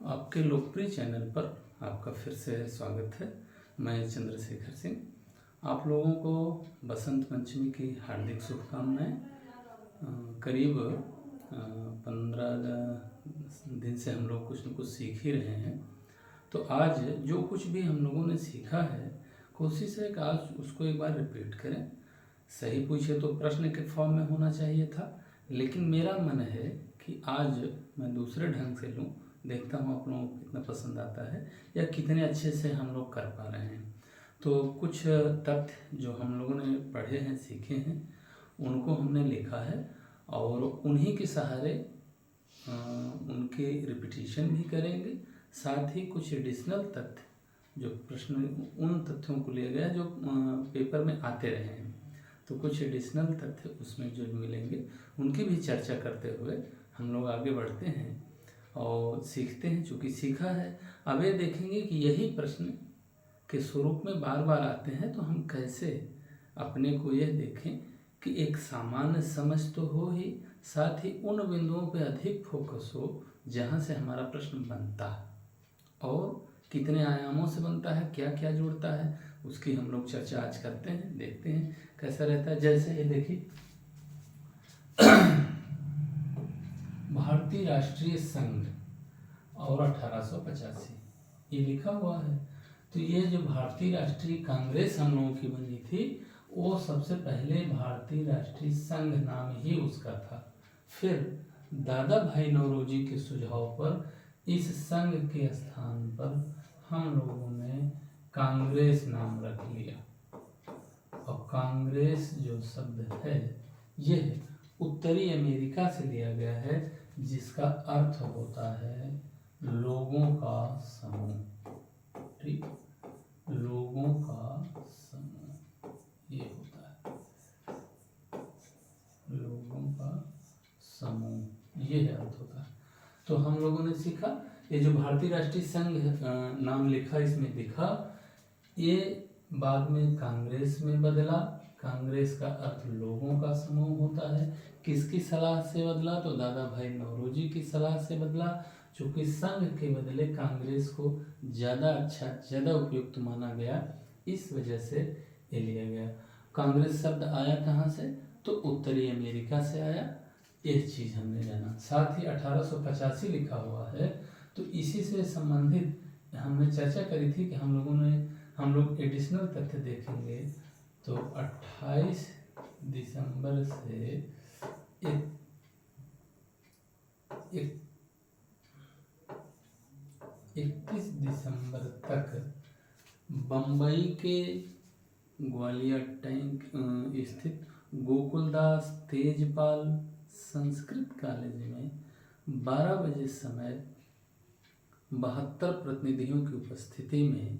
आपके लोकप्रिय चैनल पर आपका फिर से स्वागत है। मैं चंद्रशेखर सिंह। आप लोगों को बसंत पंचमी की हार्दिक शुभकामनाएं। करीब 15 दिन से हम लोग कुछ न कुछ सीख ही रहे हैं। तो आज जो कुछ भी हम लोगों ने सीखा है, कोशिश है कि आज उसको एक बार रिपीट करें। सही पूछे तो प्रश्न के फॉर्म में होना चाहिए था, लेकिन मेरा मन है कि आज मैं दूसरे ढंग से लूँ। देखता हूँ आप लोगों को कितना पसंद आता है या कितने अच्छे से हम लोग कर पा रहे हैं। तो कुछ तथ्य जो हम लोगों ने पढ़े हैं, सीखे हैं, उनको हमने लिखा है और उन्हीं के सहारे उनके रिपीटिशन भी करेंगे। साथ ही कुछ एडिशनल तथ्य जो प्रश्न उन तथ्यों को लिया गया जो पेपर में आते रहे हैं, तो कुछ एडिशनल तथ्य उसमें जो मिलेंगे उनकी भी चर्चा करते हुए हम लोग आगे बढ़ते हैं और सीखते हैं। चूँकि सीखा है, अब ये देखेंगे कि यही प्रश्न के स्वरूप में बार बार आते हैं, तो हम कैसे अपने को यह देखें कि एक सामान्य समझ तो हो ही, साथ ही उन बिंदुओं पे अधिक फोकस हो जहाँ से हमारा प्रश्न बनता है और कितने आयामों से बनता है, क्या क्या जुड़ता है, उसकी हम लोग चर्चा आज करते हैं। देखते हैं कैसा रहता है। जैसे ये देखिए, भारतीय राष्ट्रीय संघ और 1885 ये लिखा हुआ है। तो ये जो भारतीय राष्ट्रीय कांग्रेस हम लोगों की बनी थी, वो सबसे पहले भारतीय राष्ट्रीय संघ नाम ही उसका था। फिर दादा भाई नौरोजी के सुझाव पर इस संघ के स्थान पर हम लोगों ने कांग्रेस नाम रख लिया। और कांग्रेस जो शब्द है, यह उत्तरी अमेरिका से लिया गया है, जिसका अर्थ होता है लोगों का समूह। ठीक, लोगों का समूह ये होता है, लोगों का समूह ये अर्थ होता है। तो हम लोगों ने सीखा, ये जो भारतीय राष्ट्रीय संघ नाम लिखा, इसमें दिखा, ये बाद में कांग्रेस में बदला। कांग्रेस का अर्थ लोगों का समूह होता है। किसकी सलाह से बदला? तो दादा भाई नौरोजी की सलाह से बदला। चूँकि संघ के बदले कांग्रेस को ज़्यादा अच्छा, ज़्यादा उपयुक्त माना गया, इस वजह से ये लिया गया। कांग्रेस शब्द आया कहाँ से? तो उत्तरी अमेरिका से आया। यह चीज़ हमने जाना। साथ ही 1885 लिखा हुआ है, तो इसी से संबंधित हमने चर्चा करी थी कि हम लोग एडिशनल तथ्य देखेंगे। तो 28 दिसंबर से 31 दिसंबर तक बम्बई के ग्वालियर टैंक स्थित गोकुलदास तेजपाल संस्कृत कॉलेज में 12 बजे समय 72 प्रतिनिधियों की उपस्थिति में,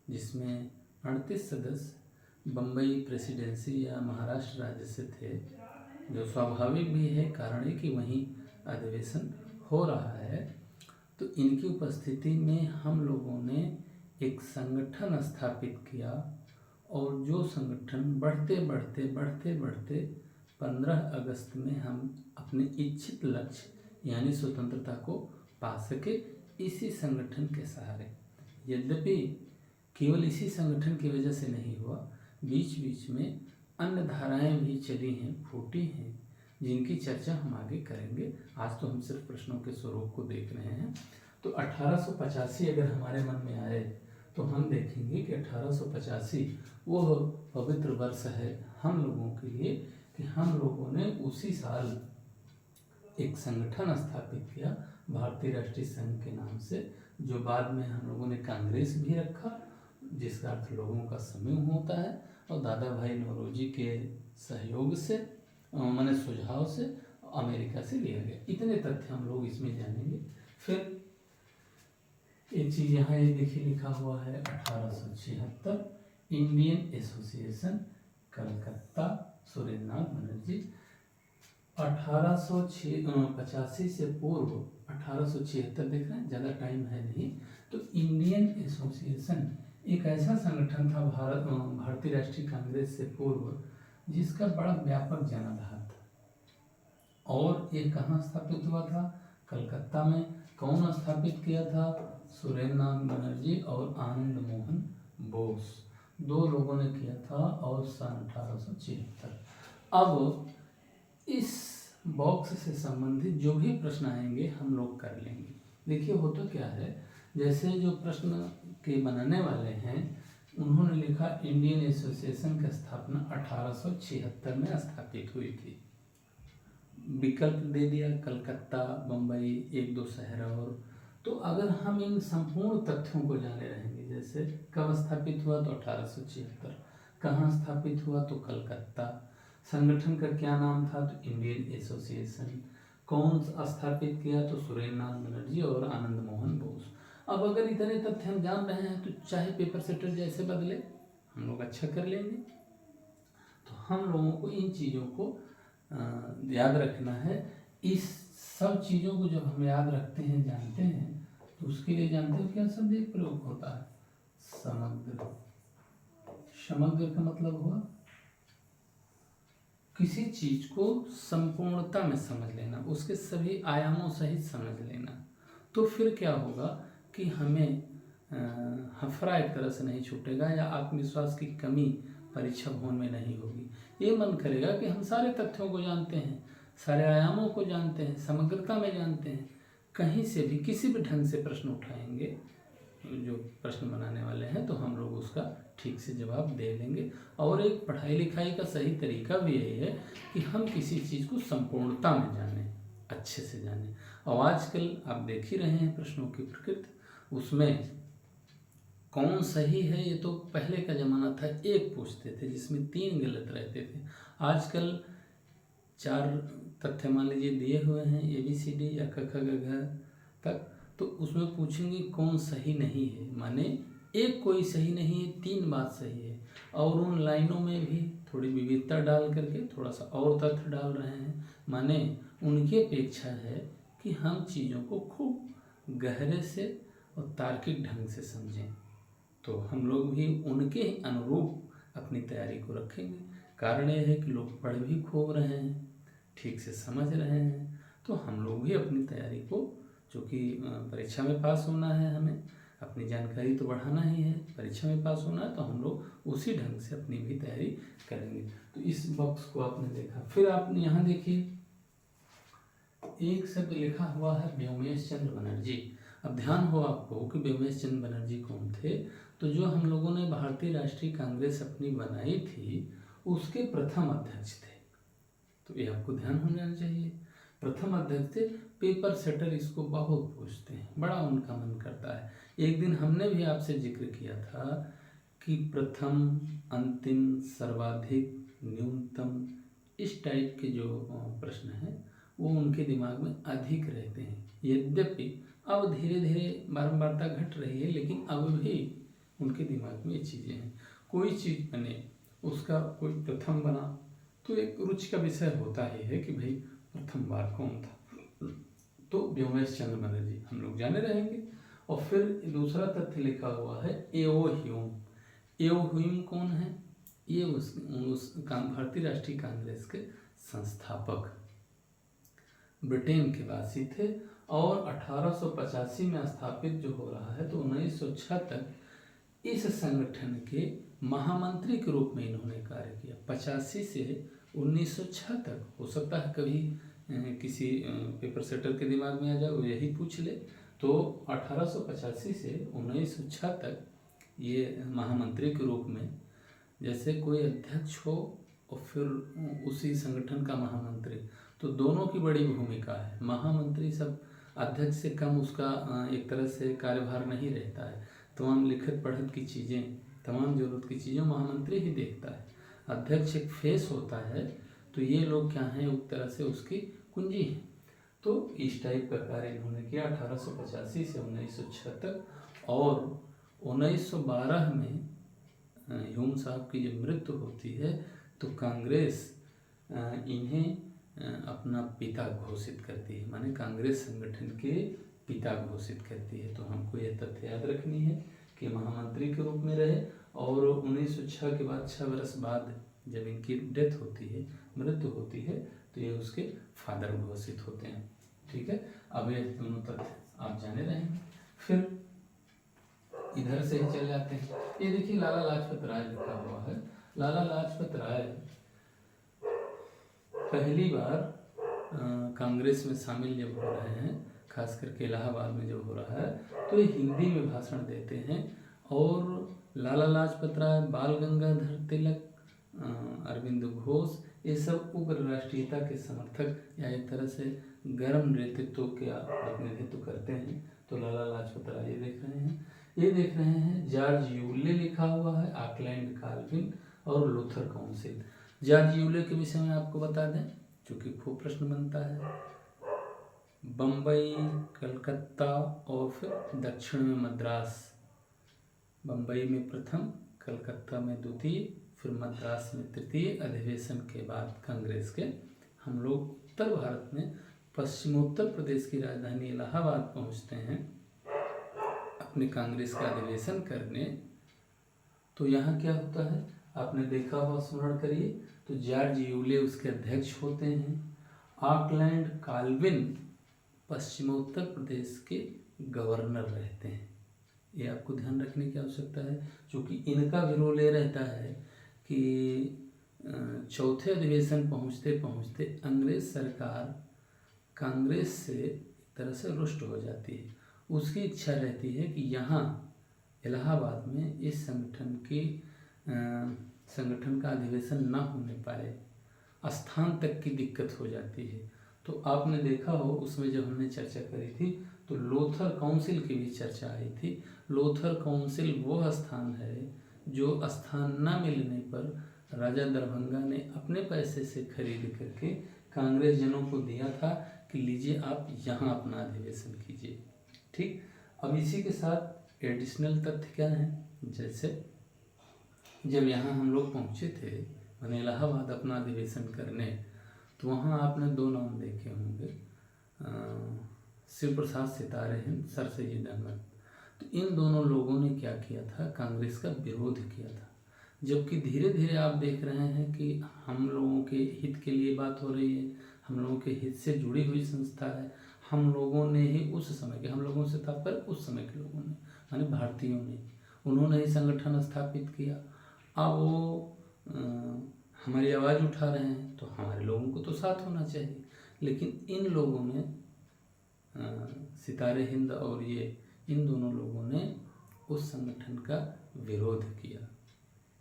जिसमें 38 सदस्य बम्बई प्रेसिडेंसी या महाराष्ट्र राज्य से थे, जो स्वाभाविक भी है, कारण है कि वहीं अधिवेशन हो रहा है। तो इनकी उपस्थिति में हम लोगों ने एक संगठन स्थापित किया और जो संगठन बढ़ते बढ़ते बढ़ते बढ़ते 15 अगस्त में हम अपने इच्छित लक्ष्य यानी स्वतंत्रता को पा सके, इसी संगठन के सहारे। यद्यपि केवल इसी संगठन की वजह से नहीं हुआ, बीच बीच में अन्य धाराएं भी चली हैं, फूटी हैं, जिनकी चर्चा हम आगे करेंगे। आज तो हम सिर्फ प्रश्नों के स्वरूप को देख रहे हैं। तो 1885 अगर हमारे मन में आए तो हम देखेंगे कि 1885 वो पवित्र वर्ष है हम लोगों के लिए कि हम लोगों ने उसी साल एक संगठन स्थापित किया भारतीय राष्ट्रीय संघ के नाम से, जो बाद में हम लोगों ने कांग्रेस भी रखा, जिसका अर्थ लोगों का समूह होता है। और दादा भाई नौरोजी के सहयोग से, माने सुझाव से, अमेरिका से लिया गया। इतने तथ्य हम लोग इसमें जानेंगे। फिर एक चीज़ यहाँ ये देखिए लिखा हुआ है 1876 इंडियन एसोसिएशन कलकत्ता, सुरेंद्रनाथ बनर्जी। 1885 से पूर्व 1876 देख रहे हैं, ज़्यादा टाइम है नहीं। तो इंडियन एसोसिएशन एक ऐसा संगठन था भारतीय राष्ट्रीय कांग्रेस से पूर्व, जिसका बड़ा व्यापक जनाधार था। और ये कहाँ स्थापित हुआ था? कलकत्ता में। कौन स्थापित किया था? सुरेंद्रनाथ बनर्जी और आनंद मोहन बोस, दो लोगों ने किया था और सन 1876। अब इस बॉक्स से संबंधित जो भी प्रश्न आएंगे हम लोग कर लेंगे। देखिए होता क्या है, जैसे जो प्रश्न के बनाने वाले हैं उन्होंने लिखा इंडियन एसोसिएशन की स्थापना 1876 में स्थापित हुई थी। विकल्प दे दिया कलकत्ता, बम्बई, एक दो शहर और। तो अगर हम इन संपूर्ण तथ्यों को जाने रहेंगे, जैसे कब स्थापित हुआ तो 1876, कहाँ स्थापित हुआ तो कलकत्ता, संगठन का क्या नाम था तो इंडियन एसोसिएशन, कौन स्थापित किया तो सुरेंद्रनाथ बनर्जी और आनंद मोहन बोस। अब अगर इतने तथ्य हम जान रहे हैं तो चाहे पेपर सेटर जैसे बदले हम लोग अच्छा कर लेंगे। तो हम लोगों को इन चीज़ों को याद रखना है। इस सब चीज़ों को जब हम याद रखते हैं, जानते हैं, तो उसके लिए जानते हो क्या शब्द एक प्रयोग होता है? समग्र। समग्र का मतलब हुआ किसी चीज को संपूर्णता में समझ लेना, उसके सभी आयामों सहित समझ लेना। तो फिर क्या होगा कि हमें हफरा एक तरह से नहीं छूटेगा या आत्मविश्वास की कमी परीक्षा भवन में नहीं होगी। ये मन करेगा कि हम सारे तथ्यों को जानते हैं, सारे आयामों को जानते हैं, समग्रता में जानते हैं, कहीं से भी किसी भी ढंग से प्रश्न उठाएंगे जो प्रश्न बनाने वाले हैं तो हम लोग उसका ठीक से जवाब दे लेंगे। और एक पढ़ाई लिखाई का सही तरीका भी यही है कि हम किसी चीज़ को संपूर्णता में जानें, अच्छे से जानें। और आजकल आप देख ही रहे हैं प्रश्नों की प्रकृति, उसमें कौन सही है ये तो पहले का ज़माना था, एक पूछते थे जिसमें 3 गलत रहते थे। आजकल 4 तथ्य मान लीजिए दिए हुए हैं ABCD या क ख ग घ तक, तो उसमें पूछेंगे कौन सही नहीं है, माने एक कोई सही नहीं है, 3 बात सही है। और उन लाइनों में भी थोड़ी विविधता डाल करके थोड़ा सा और तथ्य डाल रहे हैं, माने उनकी अपेक्षा है कि हम चीज़ों को खूब गहरे से और तार्किक ढंग से समझें। तो हम लोग भी उनके अनुरूप अपनी तैयारी को रखेंगे। कारण यह है कि लोग पढ़ भी खूब रहे हैं, ठीक से समझ रहे हैं, तो हम लोग भी अपनी तैयारी को, चूँकि परीक्षा में पास होना है, हमें अपनी जानकारी तो बढ़ाना ही है, परीक्षा में पास होना है, तो हम लोग उसी ढंग से अपनी भी तैयारी करेंगे। तो इस बॉक्स को आपने देखा। फिर आपने यहाँ देखिए एक शब्द लिखा हुआ है व्योमेश चंद्र बनर्जी। अब ध्यान हो आपको कि व्योमेश चंद्र बनर्जी कौन थे? तो जो हम लोगों ने भारतीय राष्ट्रीय कांग्रेस अपनी बनाई थी उसके प्रथम अध्यक्ष थे। तो ये आपको ध्यान हो जाना चाहिए, प्रथम अध्यक्ष थे। पेपर सेटर इसको बहुत पूछते हैं, बड़ा उनका मन करता है। एक दिन हमने भी आपसे जिक्र किया था कि प्रथम, अंतिम, सर्वाधिक, न्यूनतम, इस टाइप के जो प्रश्न हैं वो उनके दिमाग में अधिक रहते हैं। यद्यपि अब धीरे धीरे बारंबारता घट रही है, लेकिन अब भी उनके दिमाग में ये चीज़ें हैं। कोई चीज़ बने, उसका कोई प्रथम बना तो एक रुचि का विषय होता ही है कि भाई प्रथम बार कौन था, तो व्योमेश चंद्र बनर्जी हम लोग जाने रहेंगे। और फिर दूसरा तथ्य लिखा हुआ है एओ ह्यूम। एओ ह्यूम कौन है? ये उस भारतीय राष्ट्रीय कांग्रेस के संस्थापक, ब्रिटेन के वासी थे और 1885 में स्थापित जो हो रहा है, तो 1906 तक इस संगठन के महामंत्री के रूप में इन्होंने कार्य किया। 85 से 1906 तक, हो सकता है कभी किसी पेपर सेटर के दिमाग में आ जाए वो यही पूछ ले, तो 1885 से 1906 तक ये महामंत्री के रूप में, जैसे कोई अध्यक्ष हो और फिर उसी संगठन का महामंत्री, तो दोनों की बड़ी भूमिका है। महामंत्री सब अध्यक्ष से कम उसका एक तरह से कार्यभार नहीं रहता है। तमाम लिखत पढ़त की चीज़ें, तमाम जरूरत की चीज़ें महामंत्री ही देखता है। अध्यक्ष एक फेस होता है, तो ये लोग क्या हैं, एक तरह से उसकी कुंजी है। तो इस टाइप का कार्य इन्होंने किया 1885 से 1906 तक। और 1912 में ह्यूम साहब की जब मृत्यु होती है तो कांग्रेस इन्हें अपना पिता घोषित करती है, माने कांग्रेस संगठन के पिता घोषित करती है। तो हमको यह तथ्य याद रखनी है कि महामंत्री के रूप में रहे और 1906 के बाद 6 वर्ष बाद जब इनकी डेथ होती है, मृत्यु होती है, तो ये उसके फादर घोषित होते हैं। ठीक है, अब ये दोनों तथ्य आप जाने रहेंगे। फिर इधर से ही चले जाते हैं। ये देखिए लाला लाजपत राय लिखा हुआ है। लाला लाजपत राय पहली बार कांग्रेस में शामिल जब हो रहे हैं, खास करके इलाहाबाद में जब हो रहा है, तो ये हिंदी में भाषण देते हैं। और लाला लाजपत राय, बाल गंगाधर तिलक, अरविंद घोष, ये सब उग्र राष्ट्रीयता के समर्थक या एक तरह से गर्म नेतृत्व का प्रतिनिधित्व करते हैं। तो लाला लाजपत राय ये देख रहे हैं। जॉर्ज यूले लिखा हुआ है, ऑकलैंड कार्विन और लूथर काउंसिल। जॉर्ज यूले के विषय में आपको बता दें, क्योंकि खूब प्रश्न बनता है। बम्बई, कलकत्ता और फिर दक्षिण में मद्रास। बम्बई में प्रथम, कलकत्ता में द्वितीय, फिर मद्रास में तृतीय अधिवेशन के बाद कांग्रेस के हम लोग उत्तर भारत में पश्चिमोत्तर प्रदेश की राजधानी इलाहाबाद पहुंचते हैं अपने कांग्रेस का अधिवेशन करने। तो यहाँ क्या होता है आपने देखा हुआ, स्मरण करिए। तो जॉर्ज यूले उसके अध्यक्ष होते हैं। ऑकलैंड कार्विन पश्चिमोत्तर प्रदेश के गवर्नर रहते हैं। ये आपको ध्यान रखने की आवश्यकता है, क्योंकि इनका भी रोल ये रहता है कि चौथे अधिवेशन पहुँचते पहुँचते अंग्रेज सरकार कांग्रेस से एक तरह से रुष्ट हो जाती है। उसकी इच्छा रहती है कि यहाँ इलाहाबाद में इस संगठन का अधिवेशन न होने पाए, स्थान तक की दिक्कत हो जाती है। तो आपने देखा हो उसमें जब हमने चर्चा करी थी तो लोथर काउंसिल की भी चर्चा आई थी। लोथर काउंसिल वो स्थान है जो स्थान न मिलने पर राजा दरभंगा ने अपने पैसे से खरीद करके कांग्रेस जनों को दिया था कि लीजिए आप यहाँ अपना अधिवेशन कीजिए। ठीक, अब इसी के साथ एडिशनल तथ्य क्या है, जैसे जब यहाँ हम लोग पहुँचे थे मैंने इलाहाबाद अपना अधिवेशन करने, तो वहाँ आपने दो नाम देखे होंगे, शिव प्रसाद सितारे हिंद, सर सैयद अहमद। तो इन दोनों लोगों ने क्या किया था, कांग्रेस का विरोध किया था। जबकि धीरे धीरे आप देख रहे हैं कि हम लोगों के हित के लिए बात हो रही है, हम लोगों के हित से जुड़ी हुई संस्था है। हम लोगों ने ही उस समय के, हम लोगों से तात्पर्य उस समय के लोगों ने, माने भारतीयों ने, उन्होंने ही संगठन स्थापित किया। अब वो हमारी आवाज़ उठा रहे हैं तो हमारे लोगों को तो साथ होना चाहिए। लेकिन इन लोगों ने, सितारे हिंद और ये इन दोनों लोगों ने उस संगठन का विरोध किया।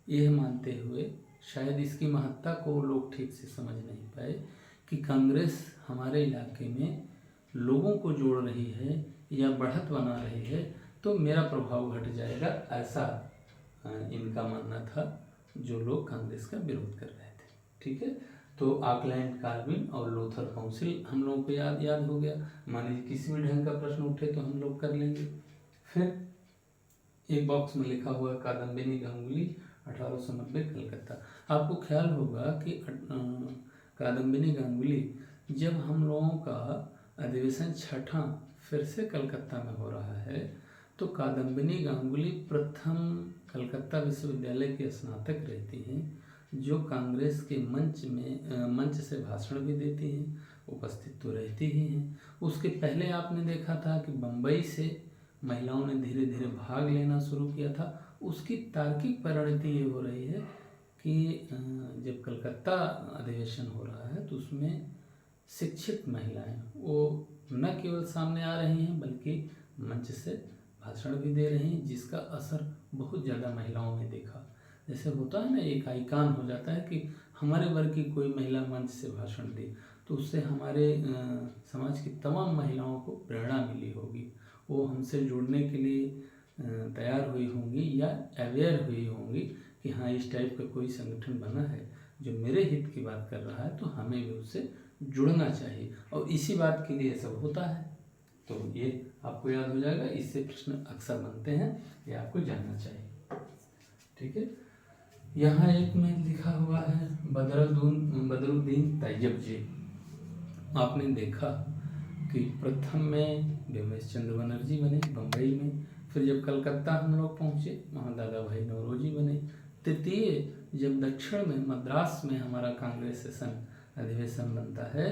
यह मानते हुए शायद इसकी महत्ता को लोग ठीक से समझ नहीं पाए कि कांग्रेस हमारे इलाके में लोगों को जोड़ रही है या बढ़त बना रही है तो मेरा प्रभाव घट जाएगा, ऐसा इनका मानना था जो लोग कांग्रेस का विरोध कर रहे थे। ठीक है, तो ऑकलैंड कार्विन और लोथर काउंसिल हम लोगों को याद हो गया। मान लीजिए किसी भी ढंग का प्रश्न उठे तो हम लोग कर लेंगे। फिर एक बॉक्स में लिखा हुआ कादम्बिनी गांगुली 1890 कलकत्ता। आपको ख्याल होगा कि कादम्बिनी गांगुली जब हम लोगों का अधिवेशन छठा फिर से कलकत्ता में हो रहा है तो कादम्बिनी गांगुली प्रथम कलकत्ता विश्वविद्यालय के स्नातक रहती हैं, जो कांग्रेस के मंच से भाषण भी देती हैं, उपस्थित तो रहती ही हैं। उसके पहले आपने देखा था कि बम्बई से महिलाओं ने धीरे धीरे भाग लेना शुरू किया था। उसकी तार्किक परिणति ये हो रही है कि जब कलकत्ता अधिवेशन हो रहा है तो उसमें शिक्षित महिलाएं वो न केवल सामने आ रही हैं बल्कि मंच से भाषण भी दे रही हैं, जिसका असर बहुत ज़्यादा महिलाओं में देखा। जैसे होता है ना, एक आइकान हो जाता है कि हमारे वर्ग की कोई महिला मंच से भाषण दी तो उससे हमारे समाज की तमाम महिलाओं को प्रेरणा मिली होगी, वो हमसे जुड़ने के लिए तैयार हुई होंगी या अवेयर हुई होंगी कि हाँ इस टाइप का कोई संगठन बना है जो मेरे हित की बात कर रहा है तो हमें भी उससे जुड़ना चाहिए, और इसी बात के लिए सब होता है। तो ये आपको याद हो जाएगा, इससे प्रश्न अक्सर बनते हैं, ये आपको जानना चाहिए। ठीक है, यहाँ एक में लिखा हुआ है बदरुद्दीन तैयब जी। आपने देखा कि प्रथम में व्योमेश चंद्र बनर्जी बने बम्बई में, फिर जब कलकत्ता हम लोग पहुँचे वहाँ दादा भाई नौरोजी बने। तृतीय जब दक्षिण में मद्रास में हमारा कांग्रेस सेशन अधिवेशन बनता है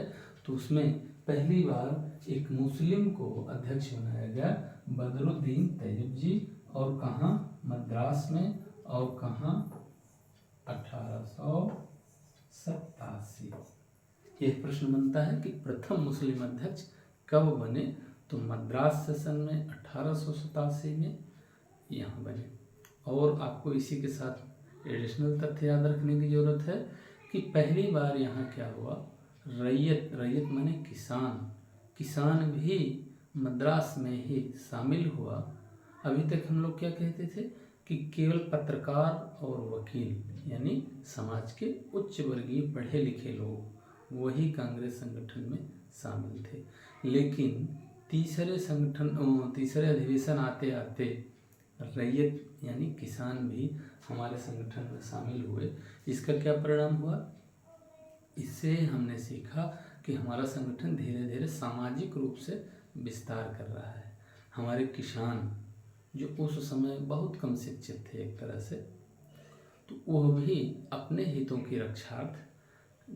तो उसमें पहली बार एक मुस्लिम को अध्यक्ष बनाया गया, बदरुद्दीन तैयब जी। और कहाँ? मद्रास में। और कहाँ? 1887। यह प्रश्न बनता है कि प्रथम मुस्लिम अध्यक्ष कब बने, तो मद्रास सेशन में 1887 में यहाँ बने। और आपको इसी के साथ एडिशनल तथ्य याद रखने की जरूरत है कि पहली बार यहाँ क्या हुआ, रैयत माने किसान भी मद्रास में ही शामिल हुआ। अभी तक हम लोग क्या कहते थे कि केवल पत्रकार और वकील यानी समाज के उच्च वर्गीय पढ़े लिखे लोग वही कांग्रेस संगठन में शामिल थे। लेकिन तीसरे अधिवेशन आते आते रैयत यानी किसान भी हमारे संगठन में शामिल हुए। इसका क्या परिणाम हुआ? इससे हमने सीखा कि हमारा संगठन धीरे धीरे सामाजिक रूप से विस्तार कर रहा है। हमारे किसान जो उस समय बहुत कम शिक्षित थे एक तरह से, तो वह भी अपने हितों की रक्षार्थ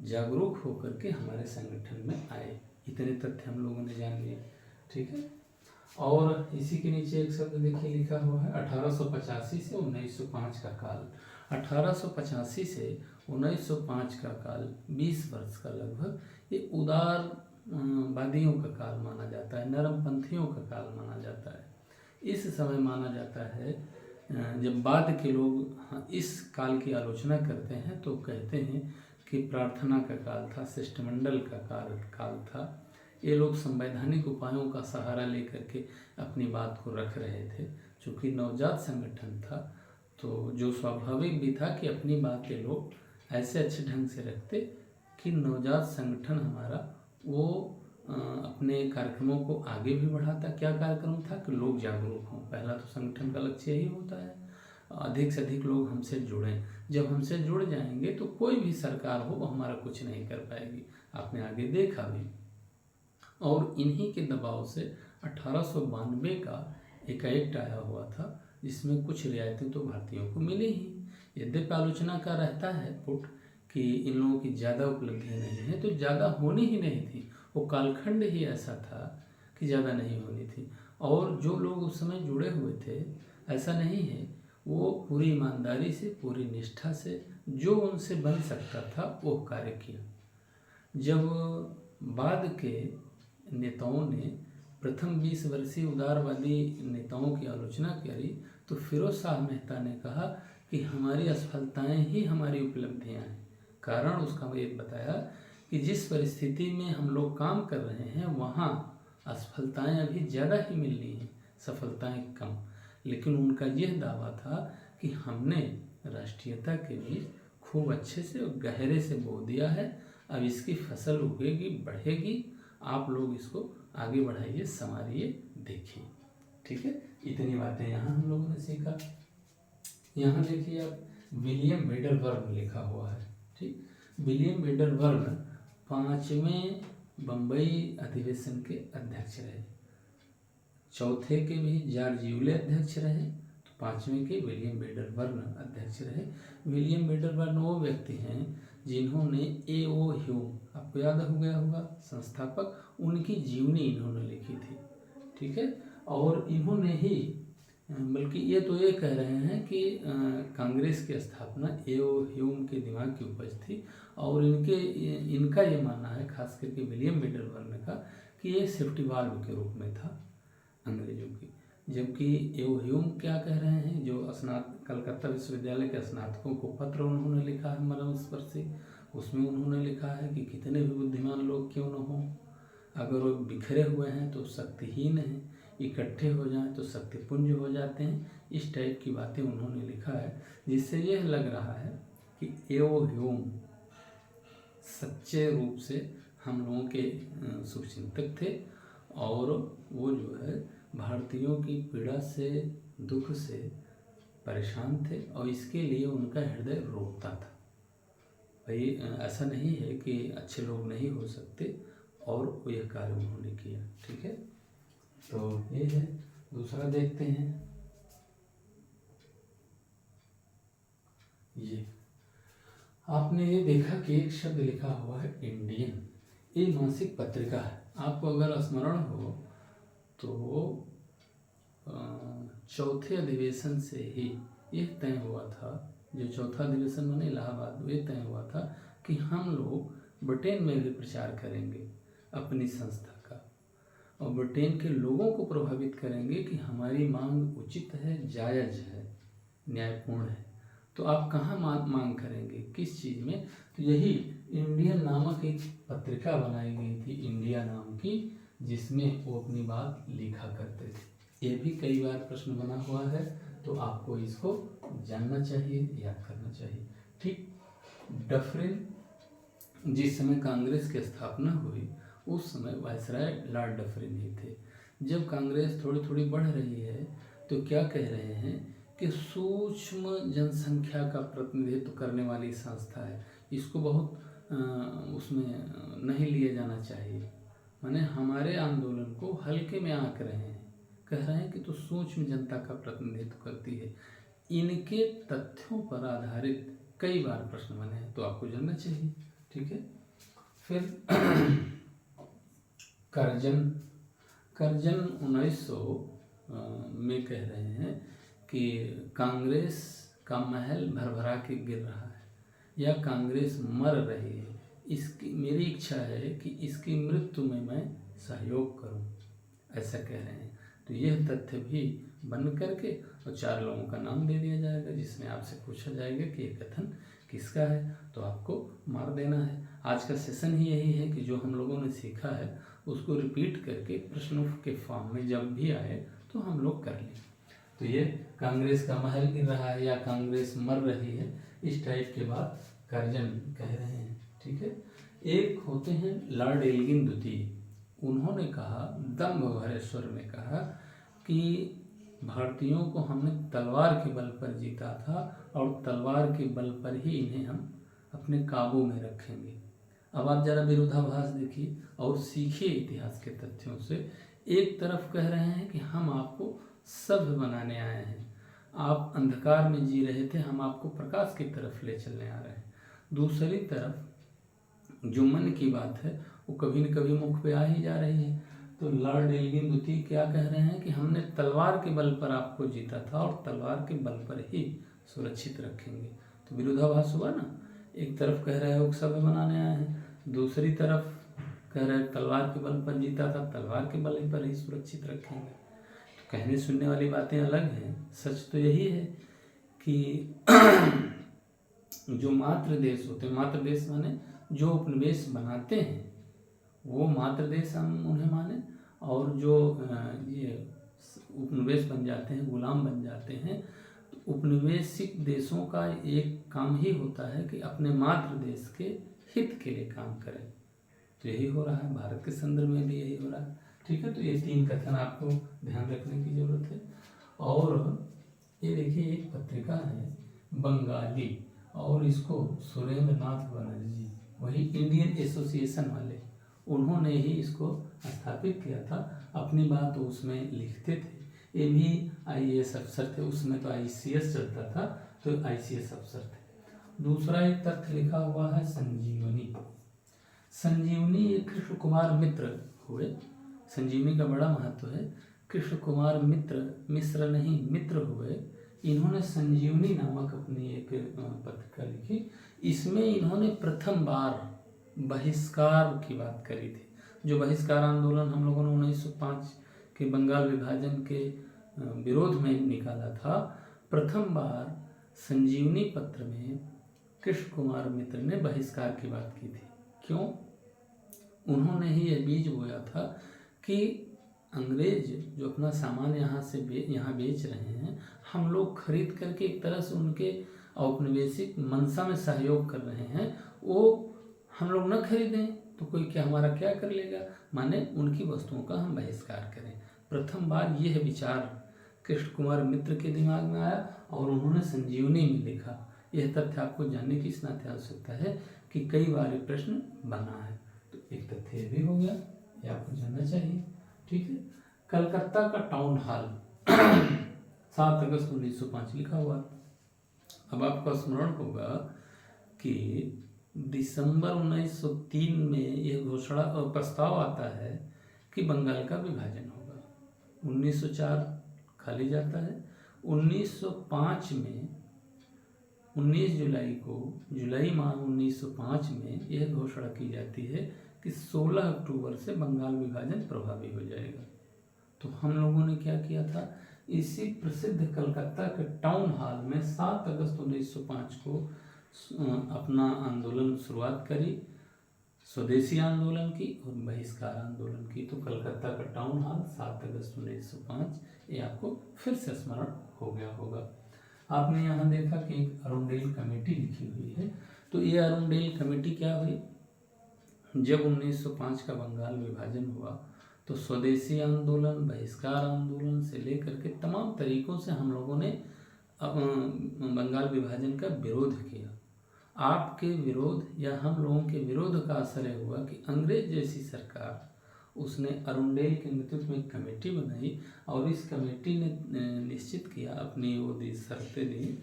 जागरूक होकर के हमारे संगठन में आए। इतने तथ्य हम लोगों ने जान लिए। ठीक है। और इसी के नीचे एक शब्द देखिए लिखा हुआ है 1885 से 1905 का काल। 1885 से 1905 का काल 20 वर्ष का लगभग, ये उदारवादियों का काल माना जाता है, नरमपंथियों का काल माना जाता है। इस समय माना जाता है, जब बाद के लोग इस काल की आलोचना करते हैं तो कहते हैं कि प्रार्थना का काल था, शिष्टमंडल का काल था। ये लोग संवैधानिक उपायों का सहारा लेकर के अपनी बात को रख रहे थे। चूँकि नवजात संगठन था तो जो स्वाभाविक भी था कि अपनी बात ये लोग ऐसे अच्छे ढंग से रखते कि नवजात संगठन हमारा वो अपने कार्यक्रमों को आगे भी बढ़ाता। क्या कार्यक्रम था कि लोग जागरूक हों। पहला तो संगठन का लक्ष्य यही होता है अधिक से अधिक लोग हमसे जुड़ें। जब हमसे जुड़ जाएंगे तो कोई भी सरकार हो वो हमारा कुछ नहीं कर पाएगी। आपने आगे देखा भी। और इन्हीं के दबाव से 1892 का एक एक्ट आया हुआ था जिसमें कुछ रियायतें तो भारतीयों को मिली ही। यद्यपि आलोचना का रहता है पुट कि इन लोगों की ज़्यादा उपलब्धियाँ नहीं है, तो ज़्यादा होनी ही नहीं थी। वो कालखंड ही ऐसा था कि ज़्यादा नहीं होनी थी। और जो लोग उस समय जुड़े हुए थे, ऐसा नहीं है, वो पूरी ईमानदारी से, पूरी निष्ठा से जो उनसे बन सकता था वो कार्य किया। जब बाद के नेताओं ने प्रथम 20 वर्षीय उदारवादी नेताओं की आलोचना करी तो फिरोज शाह मेहता ने कहा कि हमारी असफलताएं ही हमारी उपलब्धियां हैं। कारण उसका ये बताया कि जिस परिस्थिति में हम लोग काम कर रहे हैं वहाँ असफलताएं अभी ज़्यादा ही मिल रही हैं, सफलताएं कम। लेकिन उनका यह दावा था कि हमने राष्ट्रीयता के बीज खूब अच्छे से और गहरे से बो दिया है, अब इसकी फसल उगेगी, बढ़ेगी, आप लोग इसको आगे बढ़ाइए, संवारिए, देखिए। ठीक है। इतनी बातें यहाँ हम लोगों ने सीखा। यहाँ देखिए आप, विलियम वेडरबर्न लिखा हुआ है। ठीक। विलियम वेडरबर्न 5वें बम्बई अधिवेशन के अध्यक्ष रहे। चौथे के भी जॉर्ज यूले अध्यक्ष रहे, तो 5वें के विलियम वेडरबर्न अध्यक्ष रहे। विलियम वेडरबर्न वो व्यक्ति हैं जिन्होंने A.O. ह्यूम, आपको याद हो गया होगा, संस्थापक, उनकी जीवनी इन्होंने लिखी थी। ठीक है। और इन्होंने ही, बल्कि ये तो ये कह रहे हैं कि कांग्रेस की स्थापना A.O. ह्यूम के दिमाग की उपज थी। और इनका ये मानना है, खास करके विलियम वेडरबर्न का, कि ये सेफ्टी वाल्व के रूप में था अंग्रेजों की। जबकि A.O. ह्यूम क्या कह रहे हैं, जो कलकत्ता विश्वविद्यालय के स्नातकों को पत्र उन्होंने लिखा है मर्मस्पर्शी, उसमें उन्होंने लिखा है कि कितने भी बुद्धिमान लोग क्यों न हों, अगर वो बिखरे हुए हैं तो शक्तिहीन हैं, इकट्ठे हो जाएं तो शक्तिपुंज हो जाते हैं। इस टाइप की बातें उन्होंने लिखा है, जिससे यह लग रहा है कि A.O. ह्यूम सच्चे रूप से हम लोगों के शुभचिंतक थे और वो जो है भारतीयों की पीड़ा से, दुख से परेशान थे और इसके लिए उनका हृदय रोता था। भाई ऐसा नहीं है कि अच्छे लोग नहीं हो सकते, और वो यह कार्य उन्होंने किया। ठीक है। तो ये है। दूसरा देखते हैं। ये आपने ये देखा कि एक शब्द लिखा हुआ है इंडियन। ये मासिक पत्रिका है। आपको अगर स्मरण हो तो चौथे अधिवेशन से ही ये तय हुआ था, जो चौथा अधिवेशन माने इलाहाबाद, ये तय हुआ था कि हम लोग ब्रिटेन में भी प्रचार करेंगे अपनी संस्था का, और ब्रिटेन के लोगों को प्रभावित करेंगे कि हमारी मांग उचित है, जायज़ है, न्यायपूर्ण है। तो आप कहाँ मांग करेंगे, किस चीज़ में? तो यही इंडियन नामक एक पत्रिका बनाई गई थी, इंडिया नाम की, जिसमें वो अपनी बात लिखा करते थे। ये भी कई बार प्रश्न बना हुआ है, तो आपको इसको जानना चाहिए, याद करना चाहिए। ठीक, डफरिन, जिस समय कांग्रेस की स्थापना हुई उस समय वायसराय लॉर्ड डफरिन ही थे। जब कांग्रेस थोड़ी थोड़ी बढ़ रही है तो क्या कह रहे हैं कि सूक्ष्म जनसंख्या का प्रतिनिधित्व करने वाली संस्था है, इसको बहुत उसमें नहीं लिए जाना चाहिए, माने हमारे आंदोलन को हल्के में आंक रहे हैं, कह रहे हैं कि तो सूक्ष्म जनता का प्रतिनिधित्व करती है। इनके तथ्यों पर आधारित कई बार प्रश्न बने हैं, तो आपको जानना चाहिए। ठीक है, फिर कर्जन 1900 में कह रहे हैं कि कांग्रेस का महल भरभरा के गिर रहा है या कांग्रेस मर रही है, इसकी मेरी इच्छा है कि इसकी मृत्यु में मैं सहयोग करूं, ऐसा कह रहे हैं। तो यह तथ्य भी बन करके और 4 लोगों का नाम दे दिया जाएगा, जिसमें आपसे पूछा जाएगा कि ये कथन किसका है, तो आपको मार देना है। आज का सेशन ही यही है कि जो हम लोगों ने सीखा है उसको रिपीट करके प्रश्नों के फॉर्म में जब भी आए तो हम लोग कर लें। तो ये कांग्रेस का महल गिर रहा है या कांग्रेस मर रही है, इस टाइप के बात कर्जन कह रहे हैं। ठीक है, एक होते हैं लॉर्ड एल्गिन द्वितीय, उन्होंने कहा, दम्भ भरे स्वर में कहा कि भारतीयों को हमने तलवार के बल पर जीता था और तलवार के बल पर ही इन्हें हम अपने काबू में रखेंगे। अब आप जरा विरोधाभास देखिए और सीखिए इतिहास के तथ्यों से। एक तरफ कह रहे हैं कि हम आपको सभ्य बनाने आए हैं, आप अंधकार में जी रहे थे, हम आपको प्रकाश की तरफ ले चलने आ रहे हैं। दूसरी तरफ जो मन की बात है वो कभी न कभी मुख पे आ ही जा रही है। तो लॉर्ड एल्गिन द्वितीय क्या कह रहे हैं कि हमने तलवार के बल पर आपको जीता था और तलवार के बल पर ही सुरक्षित रखेंगे। तो विरोधाभास हुआ ना, एक तरफ कह रहे हो सभ्य बनाने आए हैं, दूसरी तरफ कह रहे तलवार के बल पर जीता था, तलवार के बल पर ही सुरक्षित रखेंगे। तो कहने सुनने वाली बातें अलग हैं, सच तो यही है कि जो मातृ देश होते हैं, मातृ देश माने जो उपनिवेश बनाते हैं वो मातृ देश हम उन्हें माने, और जो ये उपनिवेश बन जाते हैं, गुलाम बन जाते हैं, तो उपनिवेशिक देशों का एक काम ही होता है कि अपने मातृ देश के हित के लिए काम करें। तो यही हो रहा है, भारत के संदर्भ में भी यही हो रहा है। ठीक है, तो ये 3 कथन आपको ध्यान रखने की जरूरत है। और ये देखिए एक पत्रिका है बंगाली, और इसको सुरेंद्र नाथ बनर्जी, वही इंडियन एसोसिएशन वाले, उन्होंने ही इसको स्थापित किया था। अपनी बात उसमें लिखते थे, ये भी आईएएस अफसर थे, उसमें तो आईसीएस चलता था, तो आईसीएस अफसर थे। दूसरा एक तथ्य लिखा हुआ है संजीवनी। संजीवनी एक कृष्ण कुमार मित्र हुए, संजीवनी का बड़ा महत्व है। कृष्ण कुमार मिश्र नहीं मित्र हुए, इन्होंने संजीवनी नामक अपनी एक पत्रिका लिखी। इसमें इन्होंने प्रथम बार बहिष्कार की बात करी थी। जो बहिष्कार आंदोलन हम लोगों ने 1905 के बंगाल विभाजन के विरोध में निकाला था, प्रथम बार संजीवनी पत्र में कृष्ण कुमार मित्र ने बहिष्कार की बात की थी। क्यों? उन्होंने ही यह बीज बोया था कि अंग्रेज जो अपना सामान यहाँ बेच रहे हैं, हम लोग खरीद करके एक तरह से उनके औपनिवेशिक मंशा में सहयोग कर रहे हैं, वो हम लोग न खरीदें तो कोई क्या हमारा क्या कर लेगा, माने उनकी वस्तुओं का हम बहिष्कार करें। प्रथम बार यह विचार कृष्ण कुमार मित्र के दिमाग में आया और उन्होंने संजीवनी में लिखा। यह तथ्य आपको जानने की इस नाते आवश्यकता है कि कई बार ये प्रश्न बना है। तो एक तथ्य भी हो गया, ये आपको जानना चाहिए। ठीक है, कलकत्ता का टाउन हॉल 7 अगस्त 1905 लिखा हुआ। अब आपका स्मरण होगा कि दिसंबर 1903 में यह घोषणा प्रस्ताव आता है कि बंगाल का विभाजन होगा। 1904 खाली जाता है। 1905 में 19 जुलाई को, जुलाई माह 1905 में यह घोषणा की जाती है कि 16 अक्टूबर से बंगाल विभाजन प्रभावी हो जाएगा। तो हम लोगों ने क्या किया था, इसी प्रसिद्ध कलकत्ता के टाउन हॉल में 7 अगस्त 1905 को अपना आंदोलन शुरुआत करी, स्वदेशी आंदोलन की और बहिष्कार आंदोलन की। तो कलकत्ता का टाउन हॉल 7 अगस्त 1905, ये आपको फिर से स्मरण हो गया होगा। आपने यहाँ देखा कि एक अरुणडेल कमेटी लिखी हुई है। तो ये अरुणडेल कमेटी क्या हुई, जब 1905 का बंगाल विभाजन हुआ तो स्वदेशी आंदोलन, बहिष्कार आंदोलन से लेकर के तमाम तरीकों से हम लोगों ने बंगाल विभाजन का विरोध किया। आपके विरोध या हम लोगों के विरोध का असर हुआ कि अंग्रेज जैसी सरकार, उसने अरुणडेल के नेतृत्व में एक कमेटी बनाई और इस कमेटी ने निश्चित किया, अपनी वो दी शर्तें दी,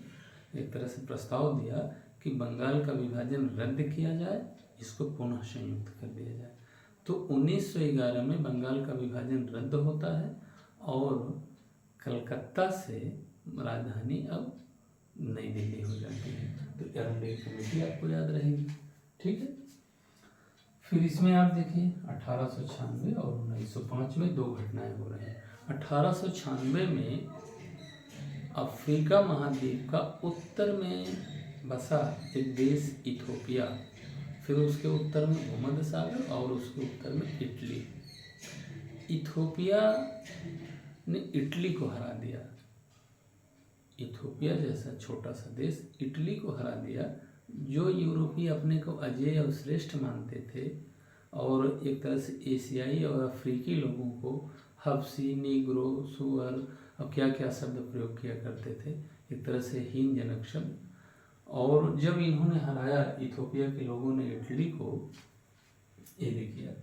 एक तरह से प्रस्ताव दिया कि बंगाल का विभाजन रद्द किया जाए, इसको पुनः संयुक्त कर दिया जाए। तो 1911 में बंगाल का विभाजन रद्द होता है और कलकत्ता से राजधानी अब नई दिल्ली हो जाती है। तो अरुणडेल कमेटी आपको याद रहेगी, ठीक है। फिर इसमें आप देखिए 1896 और 1905 में 2 घटनाएं हो रही हैं। 1896 में अफ्रीका महाद्वीप का उत्तर में बसा एक देश इथोपिया, फिर उसके उत्तर में भूमध्य सागर और उसके उत्तर में इटली। इथोपिया ने इटली को हरा दिया। इथोपिया जैसा छोटा सा देश इटली को हरा दिया, जो यूरोपीय अपने को अजेय और श्रेष्ठ मानते थे और एक तरह से एशियाई और अफ्रीकी लोगों को हबसी, नीग्रो, सुअर और क्या क्या शब्द प्रयोग किया करते थे, एक तरह से हीनजनक शब्द। और जब इन्होंने हराया, इथोपिया के लोगों ने इटली को, ये देखिए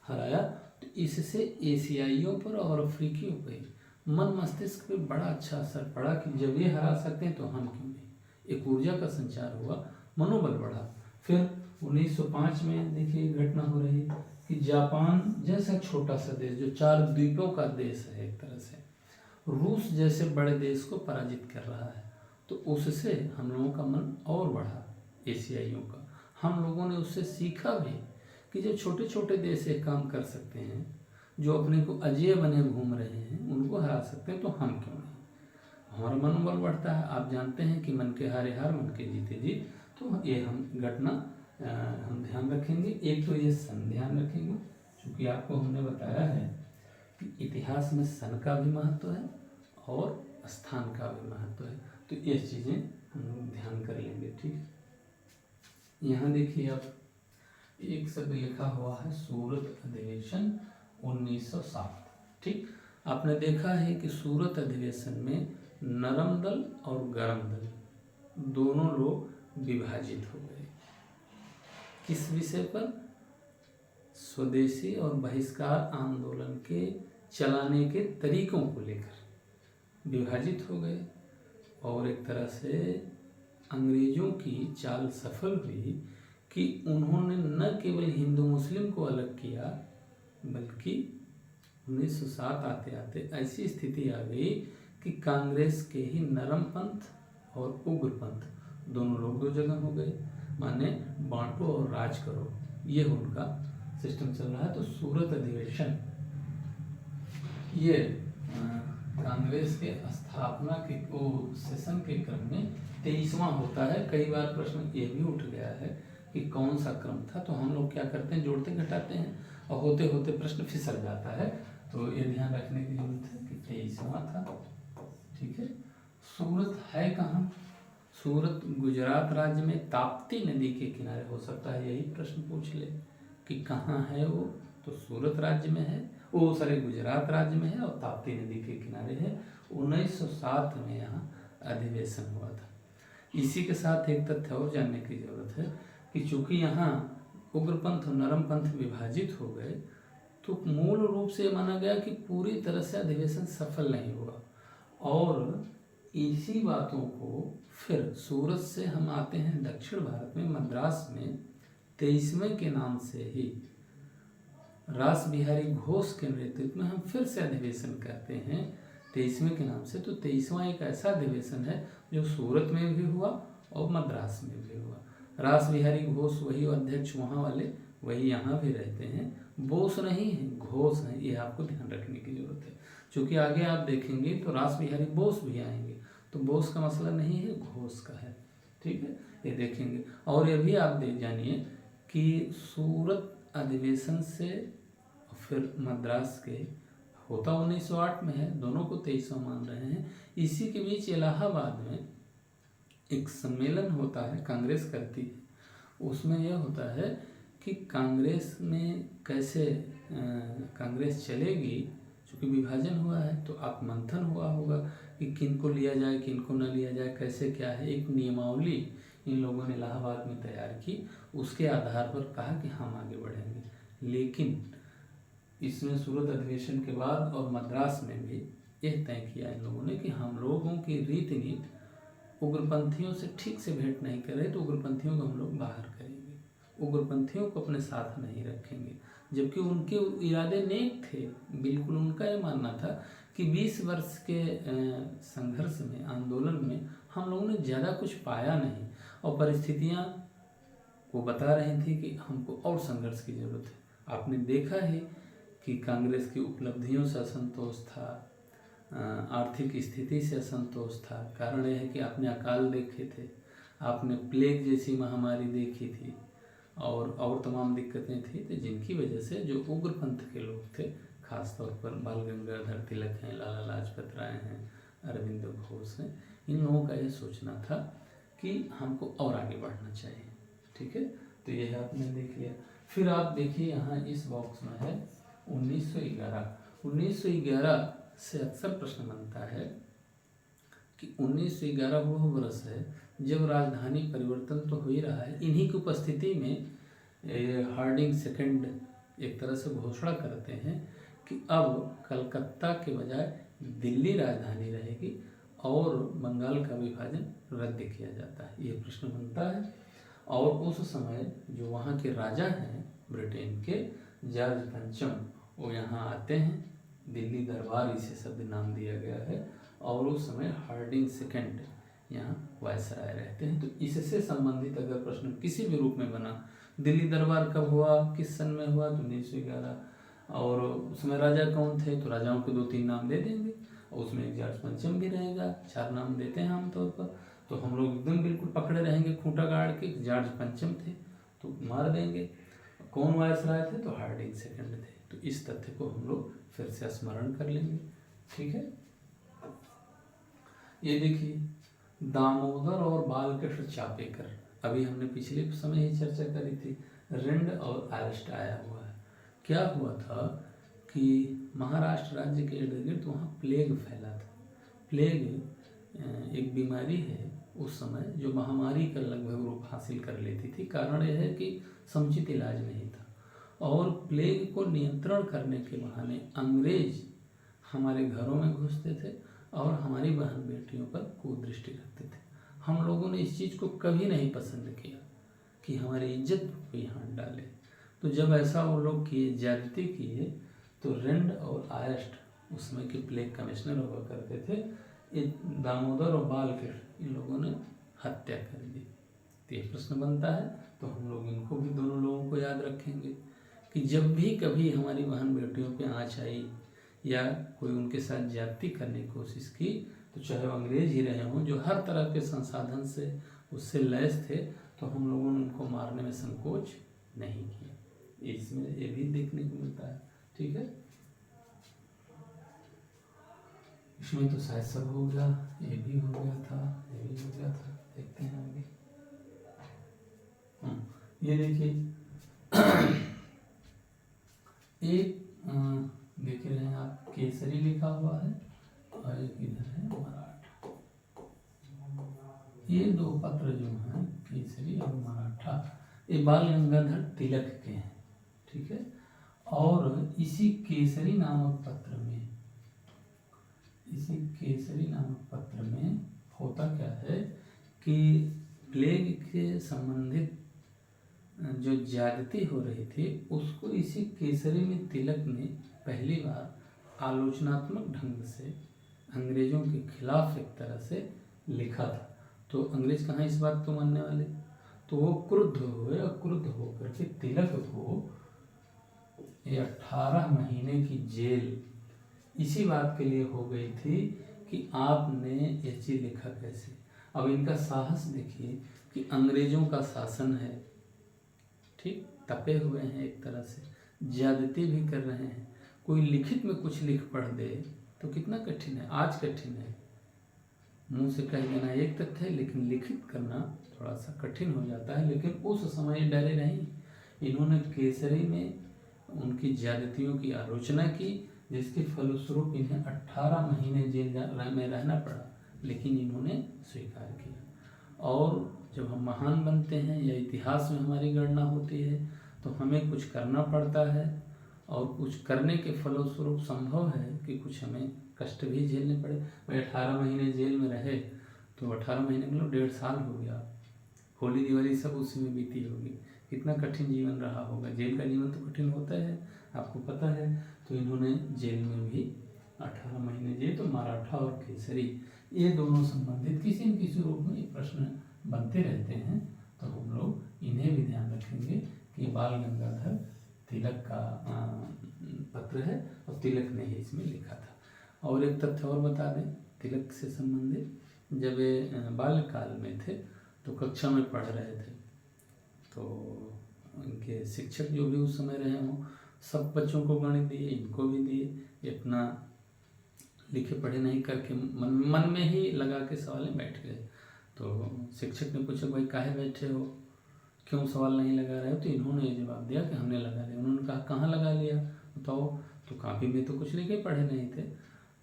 हराया, तो इससे एशियाइयों पर और अफ्रीकियों पर मन मस्तिष्क पे बड़ा अच्छा असर पड़ा कि जब ये हरा सकते हैं तो हम क्यों नहीं। एक ऊर्जा का संचार हुआ, मनोबल बढ़ा। फिर 1905 में देखिए घटना हो रही है कि जापान जैसा छोटा सा देश, जो 4 द्वीपों का देश है, एक तरह से रूस जैसे बड़े देश को पराजित कर रहा है। तो उससे हम लोगों का मन और बढ़ा, एशियाइयों का। हम लोगों ने उससे सीखा भी कि जो छोटे छोटे देश एक काम कर सकते हैं, जो अपने को अजेय बने घूम रहे हैं, उनको हरा सकते हैं, तो हम क्यों नहीं। हमारा मनोबल बढ़ता है। आप जानते हैं कि मन के हारे हार, मन के जीते जीत। तो ये हम घटना हम ध्यान रखेंगे। एक तो ये सन ध्यान रखेंगे, क्योंकि आपको हमने बताया है कि इतिहास में सन का भी महत्व है और स्थान का भी महत्व है। तो ये चीज़ें हम लोग ध्यान कर लेंगे, ठीक। यहाँ देखिए आप एक शब्द लिखा हुआ है, सूरत अधिवेशन 1907, ठीक। आपने देखा है कि सूरत अधिवेशन में नरम दल और गरम दल दोनों लोग विभाजित हो गए। किस विषय पर? स्वदेशी और बहिष्कार आंदोलन के चलाने के तरीकों को लेकर विभाजित हो गए। और एक तरह से अंग्रेजों की चाल सफल हुई कि उन्होंने न केवल हिंदू मुस्लिम को अलग किया, बल्कि 1907 आते आते ऐसी स्थिति आ गई कि कांग्रेस के ही नरम पंथ और उग्र पंथ दोनों लोग 2 जगह हो गए। माने बांटो और राज करो, ये उनका सिस्टम चल रहा है। तो सूरत अधिवेशन ये कांग्रेस के स्थापना के सेशन के क्रम में 23वां होता है। कई बार प्रश्न ये भी उठ गया है कि कौन सा क्रम था। तो हम लोग क्या करते हैं, जोड़ते घटाते हैं और होते होते प्रश्न फिसल जाता है। तो ये ध्यान रखने की जरूरत है कि 23वां था, ठीक है। सूरत है कहाँ? सूरत गुजरात राज्य में ताप्ती नदी के किनारे। हो सकता है यही प्रश्न पूछ ले कि कहाँ है वो। तो सूरत राज्य में है, वो सारे गुजरात राज्य में है और ताप्ती नदी के किनारे है। 1907 में यहाँ अधिवेशन हुआ था। इसी के साथ एक तथ्य और जानने की जरूरत है कि चूंकि यहाँ उग्रपंथ और नरमपंथ विभाजित हो गए, तो मूल रूप से माना गया कि पूरी तरह से अधिवेशन सफल नहीं हुआ और इसी बातों को फिर सूरत से हम आते हैं दक्षिण भारत में, मद्रास में 23वें के नाम से ही रास बिहारी घोष के नेतृत्व में हम फिर से अधिवेशन करते हैं 23वें के नाम से। तो 23वां एक ऐसा अधिवेशन है जो सूरत में भी हुआ और मद्रास में भी हुआ। रास बिहारी घोष वही अध्यक्ष वहाँ वाले, वही यहाँ भी रहते हैं। बोस नहीं है, घोष है, ये आपको ध्यान रखने की जरूरत है। क्योंकि आगे आप देखेंगे तो रास बिहारी बोस भी आएंगे, तो बोस का मसला नहीं है, घोष का है। ठीक है, ये देखेंगे। और ये भी आप देख जानिए कि सूरत अधिवेशन से फिर मद्रास के होता 1908 में है, दोनों को 23वां मान रहे हैं। इसी के बीच इलाहाबाद में एक सम्मेलन होता है, कांग्रेस करती है। उसमें यह होता है कि कांग्रेस में कैसे कांग्रेस चलेगी, चूँकि विभाजन हुआ है तो आप मंथन हुआ होगा कि किनको लिया जाए किनको न लिया जाए, कैसे क्या है। एक नियमावली इन लोगों ने इलाहाबाद में तैयार की, उसके आधार पर कहा कि हम आगे बढ़ेंगे। लेकिन इसमें सूरत अधिवेशन के बाद और मद्रास में भी यह तय किया इन लोगों ने कि हम लोगों की रीति नीति उग्रपंथियों से ठीक से भेंट नहीं कर रहे, तो उग्रपंथियों को हम लोग बाहर करेंगे, उग्रपंथियों को अपने साथ नहीं रखेंगे। जबकि उनके इरादे नेक थे, बिल्कुल उनका ये मानना था कि 20 वर्ष के संघर्ष में, आंदोलन में हम लोगों ने ज़्यादा कुछ पाया नहीं, और परिस्थितियाँ वो बता रही थी कि हमको और संघर्ष की ज़रूरत है। आपने देखा है कि कांग्रेस की उपलब्धियों से असंतोष था, आर्थिक स्थिति से असंतोष था। कारण यह है कि आपने अकाल देखे थे, आपने प्लेग जैसी महामारी देखी थी, और तमाम दिक्कतें थी, तो जिनकी वजह से जो उग्रपंथ के लोग थे, खासतौर पर बाल गंगाधर तिलक हैं, लाला लाजपत राय हैं, अरविंद घोष हैं, इन लोगों का यह सोचना था कि हमको और आगे बढ़ना चाहिए। ठीक है, तो यह आपने देख लिया। फिर आप देखिए यहाँ इस बॉक्स में है 1911। 1911 से अक्सर प्रश्न बनता है कि 1911 वो वर्ष है जब राजधानी परिवर्तन तो हो ही रहा है। इन्हीं की उपस्थिति में हार्डिंग सेकंड एक तरह से घोषणा करते हैं कि अब कलकत्ता के बजाय दिल्ली राजधानी रहेगी और बंगाल का विभाजन रद्द किया जाता है। ये प्रश्न बनता है। और उस समय जो वहाँ के राजा हैं ब्रिटेन के, जॉर्ज पंचम, वो यहाँ आते हैं। दिल्ली दरबार इसे शब्द नाम दिया गया है। और उस समय हार्डिंग सेकंड यहाँ वायसराय रहते हैं। तो इससे संबंधित अगर प्रश्न किसी भी रूप में बना, दिल्ली दरबार कब हुआ, किस सन में हुआ, तो 1911, और उसमें राजा कौन थे, तो राजाओं के 2-3 नाम दे देंगे, और उसमें एक जॉर्ज पंचम भी रहेगा। 4 नाम देते हैं आमतौर पर, तो हम लोग एकदम बिल्कुल पकड़े रहेंगे खूंटा गाड़ के, जॉर्ज पंचम थे तो मार देंगे। कौन वायसराय थे, तो हार्डिंग सेकंड थे। तो इस तथ्य को हम लोग फिर से स्मरण कर लेंगे। ठीक है, ये देखिए दामोदर और बालकृष्ण चापेकर, अभी हमने पिछले समय ही चर्चा करी थी। रिंड और अरेस्ट आया हुआ है। क्या हुआ था कि महाराष्ट्र राज्य के इर्द गिर्द वहाँ प्लेग फैला था। प्लेग एक बीमारी है उस समय जो महामारी का लगभग रूप हासिल कर लेती थी। कारण यह है कि समुचित इलाज नहीं था, और प्लेग को नियंत्रण करने के बहाने अंग्रेज हमारे घरों में घुसते थे और हमारी बहन बेटियों पर कुदृष्टि रखते थे। हम लोगों ने इस चीज़ को कभी नहीं पसंद किया कि हमारी इज्जत पर कोई हाथ डाले। तो जब ऐसा वो लोग किए, ज्यादती किए, तो रिंड और अरेस्ट उसमें के प्लेग कमिश्नर हुआ करते थे, दामोदर और बालकृष्ण, इन लोगों ने हत्या कर दी। तो ये प्रश्न बनता है, तो हम लोग इनको भी, दोनों लोगों को याद रखेंगे कि जब भी कभी हमारी बहन बेटियों पे आँच आई या कोई उनके साथ ज्यादती करने की कोशिश की, तो चाहे वो अंग्रेज ही रहे हों जो हर तरह के संसाधन से उससे लैस थे, तो हम लोगों ने उनको मारने में संकोच नहीं किया। इसमें ये भी देखने को मिलता है। ठीक है, इसमें तो शायद सब हो गया, ये भी हो गया था, ये भी हो गया था। देखते हैं आगे। ये देखिए एक देख रहे हैं आप, केसरी लिखा हुआ है और एक इधर है मराठा। ये 2 पत्र जो हैं, केसरी और मराठा, ये बाल गंगाधर तिलक के हैं। ठीक है, और इसी केसरी नामक पत्र में इसी केसरी नामक पत्र में होता क्या है कि प्लेग के संबंधित जो ज्यादती हो रही थी उसको इसी केसरी में तिलक ने पहली बार आलोचनात्मक ढंग से अंग्रेजों के खिलाफ एक तरह से लिखा था। तो अंग्रेज कहाँ इस बात को मानने वाले, तो वो क्रुद्ध हुए और क्रुद्ध होकर के तिलक को ये 18 महीने की जेल इसी बात के लिए हो गई थी कि आपने ये चीज लिखा कैसे। अब इनका साहस देखिए कि अंग्रेजों का शासन है, ठीक, तपे हुए हैं, एक तरह से ज्यादती भी कर रहे हैं, कोई लिखित में कुछ लिख पढ़ दे तो कितना कठिन है, आज कठिन है, मुंह से कह देना एक तथ्य है लेकिन लिखित करना थोड़ा सा कठिन हो जाता है। लेकिन उस समय डरे नहीं, इन्होंने केसरी में उनकी ज्यादतियों की आलोचना की, जिसके फलस्वरूप इन्हें 18 महीने जेल में रहना पड़ा, लेकिन इन्होंने स्वीकार किया। और जब हम महान बनते हैं या इतिहास में हमारी गणना होती है तो हमें कुछ करना पड़ता है, और कुछ करने के फलस्वरूप संभव है कि कुछ हमें कष्ट भी झेलने पड़े। भाई 18 महीने जेल में रहे तो 18 महीने मतलब 1.5 साल हो गया, होली दिवाली सब उसी में बीती होगी, कितना कठिन जीवन रहा होगा। जेल का जीवन तो कठिन होता है, आपको पता है। तो इन्होंने जेल में भी 18 महीने जेल। तो मराठा और केसरी ये दोनों संबंधित किसी न किसी रूप में ये प्रश्न बनते रहते हैं, तो हम लोग इन्हें भी ध्यान रखेंगे कि बाल गंगाधर तिलक का पत्र है और तिलक ने ही इसमें लिखा था। और एक तथ्य और बता दें तिलक से संबंधित, जब ये बाल्यकाल में थे तो कक्षा में पढ़ रहे थे, तो उनके शिक्षक जो भी उस समय रहे हों सब बच्चों को गणित दिए, इनको भी दिए, ये अपना लिखे पढ़े नहीं करके मन में ही लगा के सवाल में बैठ गए। तो शिक्षक ने पूछा भाई काहे बैठे हो, क्यों सवाल नहीं लगा रहे हो, तो इन्होंने ये जवाब दिया कि हमने लगा लिया। उन्होंने कहा कहाँ लगा लिया बताओ, तो कापी में तो कुछ लिखे पढ़े नहीं थे।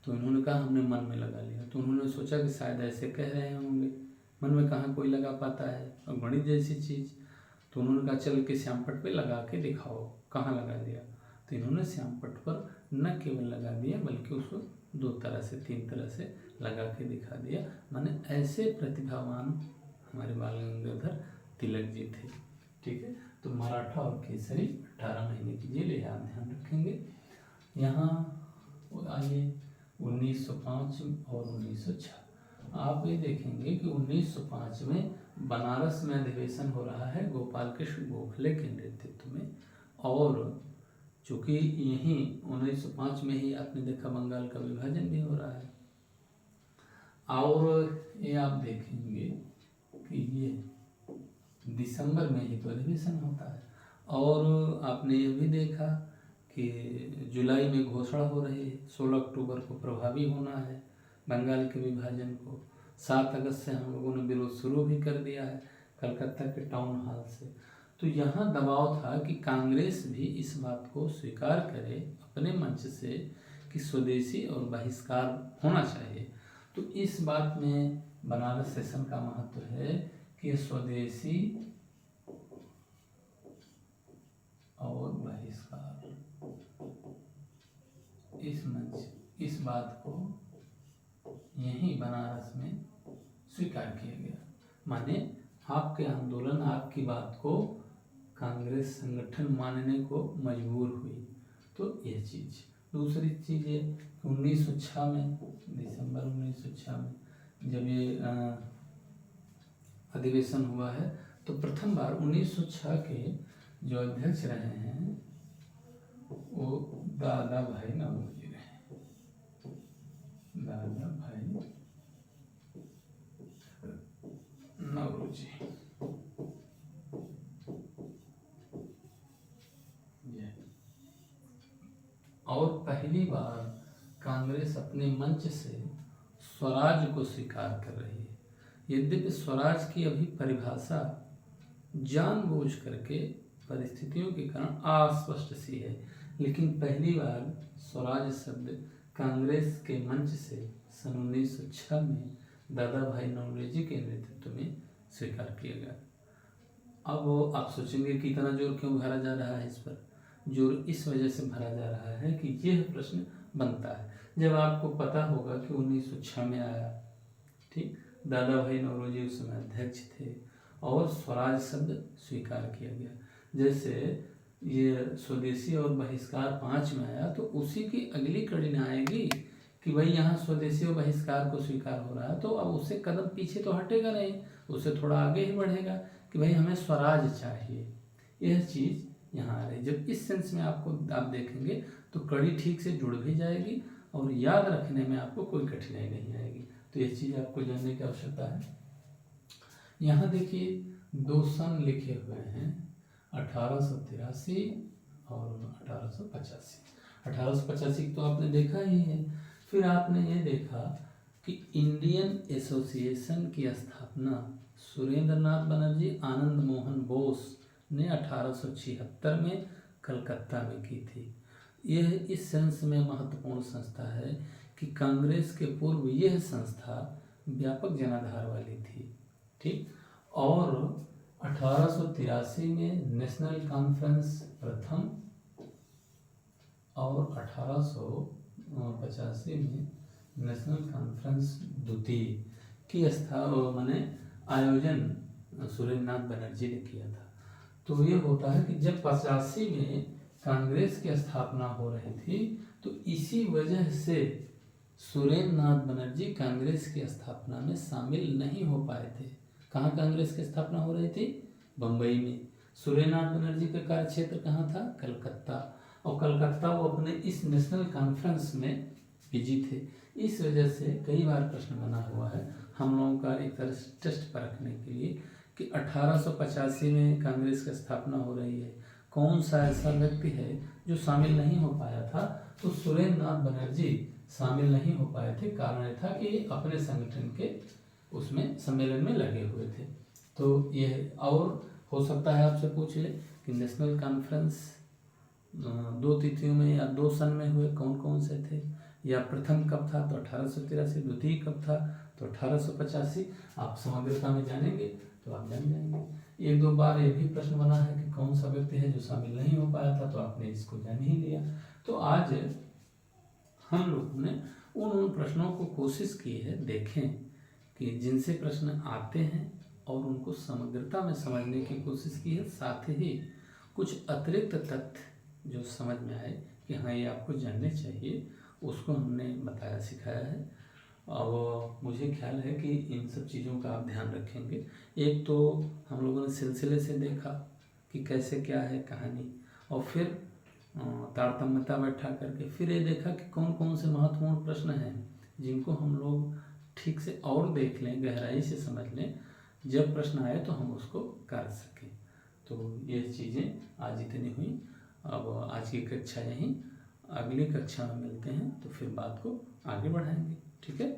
तो इन्होंने कहा हमने मन में लगा लिया। तो उन्होंने सोचा कि शायद ऐसे कह रहे होंगे, मन में कहाँ कोई लगा पाता है, और गणित जैसी चीज़। तो उन्होंने कहा चल के श्यामपट्ट पे लगा के दिखाओ कहाँ लगा दिया। तो इन्होंने श्यामपट्ट पर न केवल लगा दिया बल्कि उसको 2 तरह से 3 तरह से लगा के दिखा दिया। माने ऐसे प्रतिभावान हमारे बाल गंगाधर तिलक जी थे, ठीक है। तो मराठा और केसरी 18 महीने की जेल, यह आप ध्यान रखेंगे। यहाँ आइए 1905 और 1906 आप ये देखेंगे कि 1905 में बनारस में अधिवेशन हो रहा है गोपाल कृष्ण गोखले के नेतृत्व में, और चूँकि यहीं 1905 में ही आपने देखा बंगाल का विभाजन भी हो रहा है। और ये आप देखेंगे कि ये दिसंबर में ही तो अधिवेशन होता है, और आपने ये भी देखा कि जुलाई में घोषणा हो रही है, 16 अक्टूबर को प्रभावी होना है बंगाल के विभाजन को। 7 अगस्त से हम लोगों ने विरोध शुरू भी कर दिया है कलकत्ता के टाउन हॉल से। तो यहाँ दबाव था कि कांग्रेस भी इस बात को स्वीकार करे अपने मंच से कि स्वदेशी और बहिष्कार होना चाहिए। तो इस बात में बनारस सेशन का महत्व है कि स्वदेशी और बहिष्कार इस मंच इस बात को यहीं बनारस में स्वीकार किया गया। माने आपके आंदोलन आपकी बात को कांग्रेस संगठन मानने को मजबूर हुई। तो यह चीज़। दूसरी चीज़ ये 1906 में दिसंबर 1906 में जब ये अधिवेशन हुआ है तो प्रथम बार 1906 के जो अध्यक्ष रहे हैं वो दादा भाई नौरोजी रहे। दादा भाई नौरोजी और पहली बार कांग्रेस अपने मंच से स्वराज को स्वीकार कर रही है। यद्यपि स्वराज की अभी परिभाषा जानबूझ करके परिस्थितियों के कारण अस्पष्ट सी है, लेकिन पहली बार स्वराज शब्द कांग्रेस के मंच से सन 1906 में दादा भाई नौरोजी के नेतृत्व में स्वीकार किया गया। अब आप सोचेंगे कि इतना जोर क्यों भरा जा रहा है इस पर। जोर इस वजह से भरा जा रहा है कि यह प्रश्न बनता है जब आपको पता होगा कि 1906 में आया, ठीक, दादा भाई नौरोजी उस समय अध्यक्ष थे और स्वराज शब्द स्वीकार किया गया। जैसे ये स्वदेशी और बहिष्कार 5 में आया तो उसी की अगली कड़ी में आएगी कि भाई यहाँ स्वदेशी और बहिष्कार को स्वीकार हो रहा है, तो अब उससे कदम पीछे तो हटेगा नहीं, उससे थोड़ा आगे ही बढ़ेगा कि भाई हमें स्वराज चाहिए। यह चीज़ यहाँ आ रही। जब इस सेंस में आपको आप देखेंगे तो कड़ी ठीक से जुड़ भी जाएगी और याद रखने में आपको कोई कठिनाई नहीं आएगी। तो यह चीज़ आपको जानने की आवश्यकता है। यहाँ देखिए 2 सन लिखे हुए हैं, 1883 और 1885। 1885 तो आपने देखा ही है। फिर आपने ये देखा कि इंडियन एसोसिएशन की स्थापना सुरेंद्र नाथ बनर्जी आनंद मोहन बोस ने 1876 में कलकत्ता में की थी। यह इस सेंस में महत्वपूर्ण संस्था है कि कांग्रेस के पूर्व यह संस्था व्यापक जनाधार वाली थी, ठीक। और 1883 में नेशनल कॉन्फ्रेंस प्रथम और 1885 में नेशनल कॉन्फ्रेंस द्वितीय की माने आयोजन सुरेंद्र नाथ बनर्जी ने किया था। तो ये होता है कि जब 85 में कांग्रेस की स्थापना हो रही थी तो इसी वजह से सुरेंद्र नाथ बनर्जी कांग्रेस की स्थापना में शामिल नहीं हो पाए थे। कहाँ कांग्रेस की स्थापना हो रही थी? बम्बई में। सुरेंद्र नाथ बनर्जी का कार्यक्षेत्र कहाँ था? कलकत्ता। और कलकत्ता वो अपने इस नेशनल कॉन्फ्रेंस में बिजी थे। इस वजह से कई बार प्रश्न बना हुआ है हम लोगों का एक तरह से टेस्ट परखने के लिए कि 1885 में कांग्रेस की स्थापना हो रही है, कौन सा ऐसा व्यक्ति है जो शामिल नहीं हो पाया था? तो सुरेंद्र नाथ बनर्जी शामिल नहीं हो पाए थे। कारण यह था कि अपने संगठन के उसमें सम्मेलन में लगे हुए थे। तो यह और हो सकता है आपसे पूछ ले कि नेशनल कॉन्फ्रेंस 2 तिथियों में या 2 सन में हुए कौन कौन से थे, या प्रथम कब था तो 1883, द्वितीय कब था तो 1885। आप समग्रता में जानेंगे तो आप जान जाएंगे। 1-2 बार ये भी प्रश्न बना है कि कौन सा व्यक्ति है जो शामिल नहीं हो पाया था, तो आपने इसको जान ही लिया। तो आज हम लोगों ने उन प्रश्नों को कोशिश की है देखें कि जिनसे प्रश्न आते हैं और उनको समग्रता में समझने की कोशिश की है। साथ ही कुछ अतिरिक्त तथ्य जो समझ में आए कि हाँ ये आपको जानने चाहिए, उसको हमने बताया सिखाया है। अब मुझे ख्याल है कि इन सब चीज़ों का आप ध्यान रखेंगे। एक तो हम लोगों ने सिलसिले से देखा कि कैसे क्या है कहानी, और फिर तारतम्यता बैठा करके फिर ये देखा कि कौन कौन से महत्वपूर्ण प्रश्न हैं जिनको हम लोग ठीक से और देख लें, गहराई से समझ लें, जब प्रश्न आए तो हम उसको कर सकें। तो ये चीज़ें आज इतनी हुई। अब आज की कक्षा यहीं, अगली कक्षा में मिलते हैं तो फिर बात को आगे बढ़ाएंगे। ठीक है।